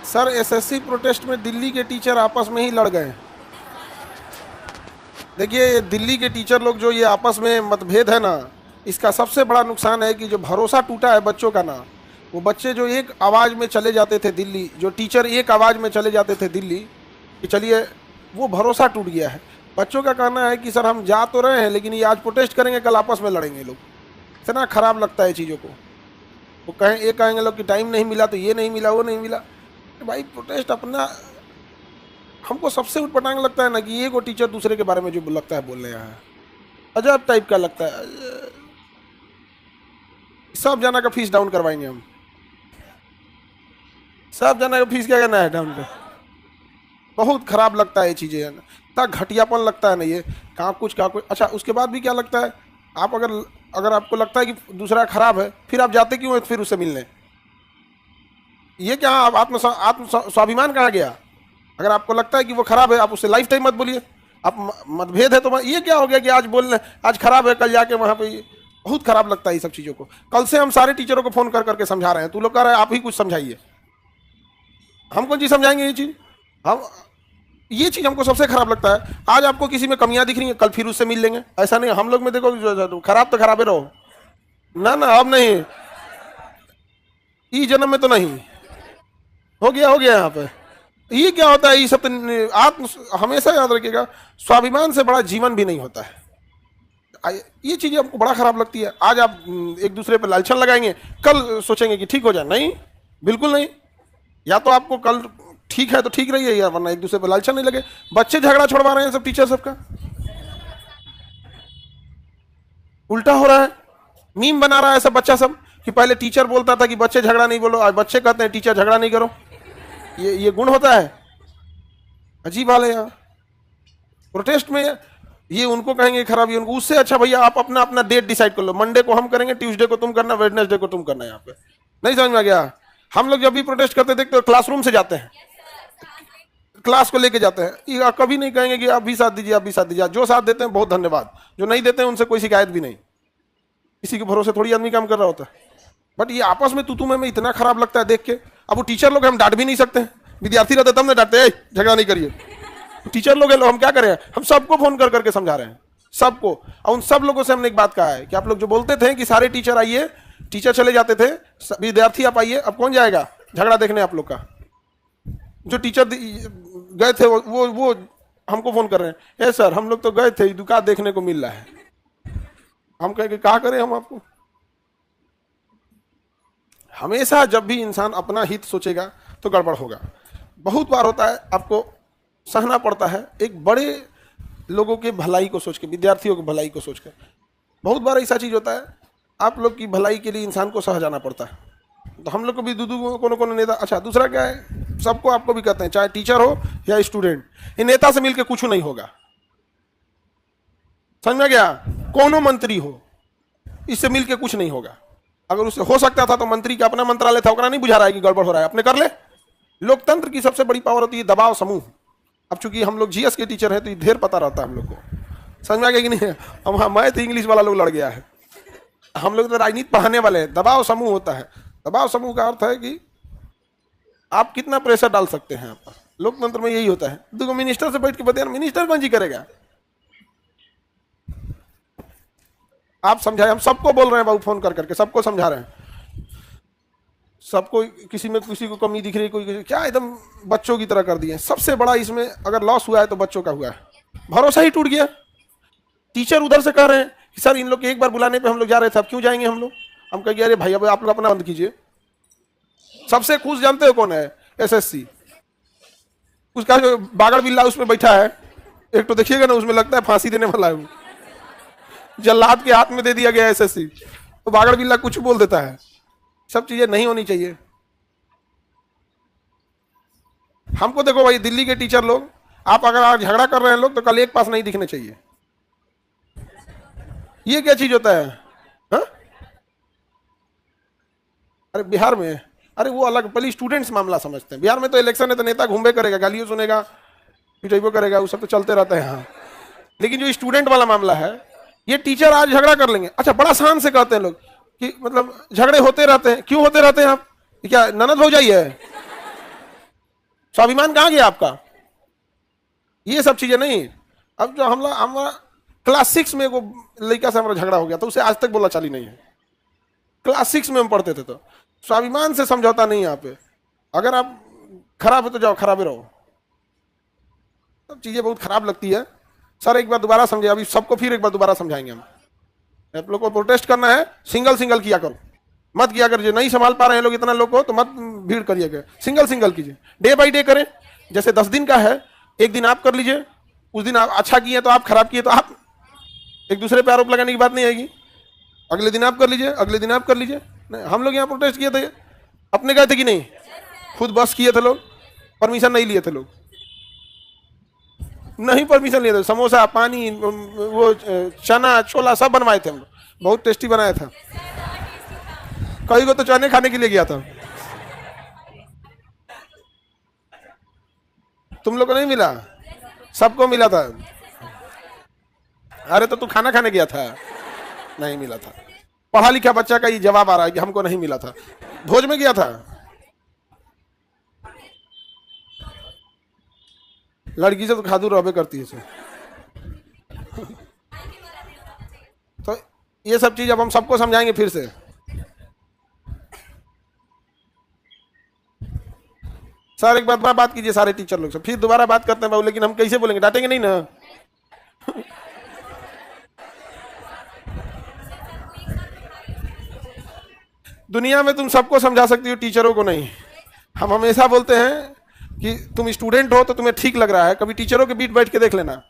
Sir SSC protest में दिल्ली के teacher आपस में ही लड़ गए। देखिए दिल्ली के टीचर लोग जो ये आपस में मतभेद है ना, इसका सबसे बड़ा नुकसान है कि जो भरोसा टूटा है बच्चों का ना, वो बच्चे जो एक आवाज़ में चले जाते थे दिल्ली, जो टीचर एक आवाज़ में चले जाते थे दिल्ली कि चलिए, वो भरोसा टूट गया है। बच्चों का कहना है कि सर हम जा तो रहे हैं लेकिन ये आज प्रोटेस्ट करेंगे कल आपस में लड़ेंगे लोग। इतना खराब लगता है चीज़ों को। वो कहेंगे लोग कि टाइम नहीं मिला तो ये नहीं मिला वो नहीं मिला। तो भाई प्रोटेस्ट अपना, हमको सबसे उटपटांग लगता है ना कि ये को टीचर दूसरे के बारे में जो लगता है बोल रहे हैं, अजब टाइप का लगता है। सब जना का फीस डाउन करवाएंगे हम, सब जना का फीस क्या करना है डाउन कर। बहुत खराब लगता है ये चीज़ें, इतना घटियापन लगता है ना ये, कहाँ कुछ कहाँ कुछ। अच्छा उसके बाद भी क्या लगता है, आप अगर आपको लगता है कि दूसरा खराब है फिर आप जाते क्यों हैं फिर उससे मिलने? ये क्या आप आत्म स्वाभिमान कहाँ गया? अगर आपको लगता है कि वो खराब है आप उससे लाइफ टाइम मत बोलिए। आप मतभेद है तो ये क्या हो गया कि आज बोल रहे आज खराब है कल जाके वहाँ पे। बहुत खराब लगता है ये सब चीज़ों को। कल से हम सारे टीचरों को फ़ोन कर करके समझा रहे हैं, तू लोग कह रहे हैं आप ही कुछ समझाइए। हम कौन चीज़ समझाएंगे ये चीज़? हम ये चीज़ हमको सबसे खराब लगता है। आज आपको किसी में कमियां दिख रही हैं कल फिर उससे मिल लेंगे, ऐसा नहीं। हम लोग में देखो खराब तो खराबे रहो ना ना, अब नहीं, इस जन्म में तो नहीं, हो गया यहाँ पे। ये क्या होता है, ये सब तो आत्म, हमेशा याद रखिएगा स्वाभिमान से बड़ा जीवन भी नहीं होता है। ये चीज़ें हमको बड़ा खराब लगती है। आज आप एक दूसरे पर लालछन लगाएंगे, कल सोचेंगे कि ठीक हो जाए, नहीं बिल्कुल नहीं। या तो आपको कल ठीक है तो ठीक रही है, या वरना एक दूसरे पर लालछन नहीं लगे। बच्चे झगड़ा छोड़वा रहे हैं सब, टीचर सबका उल्टा हो रहा है। मीम बना रहा है सब बच्चा सब कि पहले टीचर बोलता था कि बच्चे झगड़ा नहीं बोलो, आज बच्चे कहते हैं टीचर झगड़ा नहीं करो। ये गुण होता है, अजीब हाल है यार। प्रोटेस्ट में ये उनको कहेंगे खराब, ये उनको। उससे अच्छा भैया आप अपना अपना डेट डिसाइड कर लो, मंडे को हम करेंगे, ट्यूसडे को तुम करना, वेडनेसडे को तुम करना। यहाँ पे नहीं समझ में आ गया? हम लोग जब भी प्रोटेस्ट करते देखते तो क्लासरूम से जाते हैं, क्लास को लेके जाते हैं। कभी नहीं कहेंगे कि आप भी साथ दीजिए आप भी साथ दीजिए। जो साथ देते हैं बहुत धन्यवाद, जो नहीं देते हैं उनसे कोई शिकायत भी नहीं। किसी के भरोसे थोड़ी आदमी काम कर रहा होता है। बट ये आपस में तू में इतना खराब लगता है देख के। अब वो टीचर लोग हम डांट भी नहीं सकते हैं, विद्यार्थी रहते तब ना डांटते, झगड़ा नहीं करिए। टीचर लोग हम क्या करें, हम सबको फोन कर करके समझा रहे हैं, सबको। और उन सब लोगों से हमने एक बात कहा है कि आप लोग जो बोलते थे कि सारे टीचर आइए, टीचर चले जाते थे, विद्यार्थी आप आइए, अब कौन जाएगा झगड़ा देखने आप लोग का? जो टीचर गए थे वो हमको फोन कर रहे हैं, ए सर हम लोग तो गए थे, दुकान देखने को मिल रहा है। हम कहेंगे कहा करें हम आपको? हमेशा जब भी इंसान अपना हित सोचेगा तो गड़बड़ होगा। बहुत बार होता है आपको सहना पड़ता है एक बड़े लोगों के भलाई को सोच के, विद्यार्थियों की भलाई को सोच कर। बहुत बार ऐसा चीज़ होता है आप लोग की भलाई के लिए इंसान को सह जाना पड़ता है। तो हम लोग को भी कोनो नेता। अच्छा दूसरा क्या है, सबको आपको भी कहते हैं, चाहे टीचर हो या स्टूडेंट, ये नेता से मिलकर कुछ नहीं होगा। समझ में गया? कोनो मंत्री हो, इससे मिलकर कुछ नहीं होगा। अगर उससे हो सकता था तो मंत्री का अपना मंत्रालय था, ओकरा नहीं बुझा रहा है कि गड़बड़ हो रहा है, अपने कर ले। लोकतंत्र की सबसे बड़ी पावर होती है दबाव समूह। अब चूंकि हम लोग जीएस के टीचर हैं तो ये ढेर पता रहता है हम लोग को। समझ में आ गया कि नहीं? हम मैं तो इंग्लिश वाला लोग लड़ गया है, हम लोग तो राजनीति पढ़ाने वाले हैं। दबाव समूह होता है। दबाव समूह का अर्थ है कि आप कितना प्रेशर डाल सकते हैं। आप लोकतंत्र में यही होता है। देखो मिनिस्टर से बैठ के बताया, मिनिस्टर कौन जी करेगा? आप समझाए, हम सबको बोल रहे हैं बाबू, फोन कर करके सबको समझा रहे हैं, सबको। किसी में किसी को कमी दिख रही है, कोई क्या एकदम बच्चों की तरह कर दिए। सबसे बड़ा इसमें अगर लॉस हुआ है तो बच्चों का हुआ है। भरोसा ही टूट गया। टीचर उधर से कह रहे हैं कि सर इन लोग के एक बार बुलाने पे हम लोग जा रहे थे, अब क्यों जाएंगे हम लोग? हम कहेंगे अरे भाई अब आप लोग अपना बंद कीजिए। सबसे खुश जानते हो कौन है? एसएससी। उसका जो बागड़ बिल्ला उसमें बैठा है, एक तो देखिएगा ना, उसमें लगता है फांसी देने वाला है। जल्लाद के हाथ में दे दिया गया एसएससी, तो बागड़ बिल्ला कुछ बोल देता है। सब चीजें नहीं होनी चाहिए। हमको देखो भाई, दिल्ली के टीचर लोग, आप अगर आज झगड़ा कर रहे हैं लोग तो कल एक पास नहीं दिखने चाहिए। ये क्या चीज होता है? हा? अरे बिहार में, अरे वो अलग, पहले स्टूडेंट्स मामला समझते हैं। बिहार में तो इलेक्शन है तो नेता घूमे करेगा, गालियों सुनेगा, पिटाइबो करेगा, वो सब तो चलते रहता है यहाँ। लेकिन जो स्टूडेंट वाला मामला है, ये टीचर आज झगड़ा कर लेंगे। अच्छा बड़ा शान से कहते हैं लोग कि मतलब झगड़े होते रहते हैं। क्यों होते रहते हैं? आप क्या ननद हो जाइए? स्वाभिमान कहाँ गया आपका? ये सब चीजें नहीं। अब जो हमारा क्लास 6 में वो लड़का से हमारा झगड़ा हो गया तो उसे आज तक बोला चाली नहीं है। क्लास 6 में हम पढ़ते थे। तो स्वाभिमान से समझौता नहीं है यहाँ पे। अगर आप खराब है तो जाओ खराब ही रहो। सब चीजें बहुत खराब लगती है। सर एक बार दोबारा समझे, अभी सबको फिर एक बार दोबारा समझाएंगे हम। आप लोग को प्रोटेस्ट करना है, सिंगल सिंगल किया करो, मत किया कर। नहीं संभाल पा रहे हैं लोग इतना लोग को तो मत भीड़ करिएगा, सिंगल सिंगल कीजिए। डे बाई डे करें। जैसे 10 दिन का है, एक दिन आप कर लीजिए, उस दिन आप अच्छा किए तो आप, खराब किए तो आप। एक दूसरे पे आरोप लगाने की बात नहीं आएगी। अगले दिन आप कर लीजिए, अगले दिन आप कर लीजिए। हम लोग यहाँ प्रोटेस्ट किए थे, अपने गए थे कि नहीं? खुद बस किए थे लोग, परमिशन नहीं लिए थे लोग, नहीं परमिशन लिए थे। समोसा, पानी, वो चना छोला सब बनवाए थे हम लोग, बहुत टेस्टी बनाया था। कई को तो चने खाने के लिए गया था। तुम लोग को नहीं मिला? सबको मिला था। अरे तो तू खाना खाने गया था, नहीं मिला था। पढ़ा लिखा बच्चा का ये जवाब आ रहा है कि हमको नहीं मिला था। भोज में गया था, लड़की से तो खादू रहबे करती है। तो ये सब चीज अब हम सबको समझाएंगे फिर से। सर एक बार बात कीजिए सारे टीचर लोग से, फिर दोबारा बात करते हैं बाबू। लेकिन हम कैसे बोलेंगे? डांटेंगे नहीं ना। दुनिया में तुम सबको समझा सकती हो, टीचरों को नहीं। हम हमेशा बोलते हैं कि तुम स्टूडेंट हो तो तुम्हें ठीक लग रहा है, कभी टीचरों के बीच बैठ के देख लेना।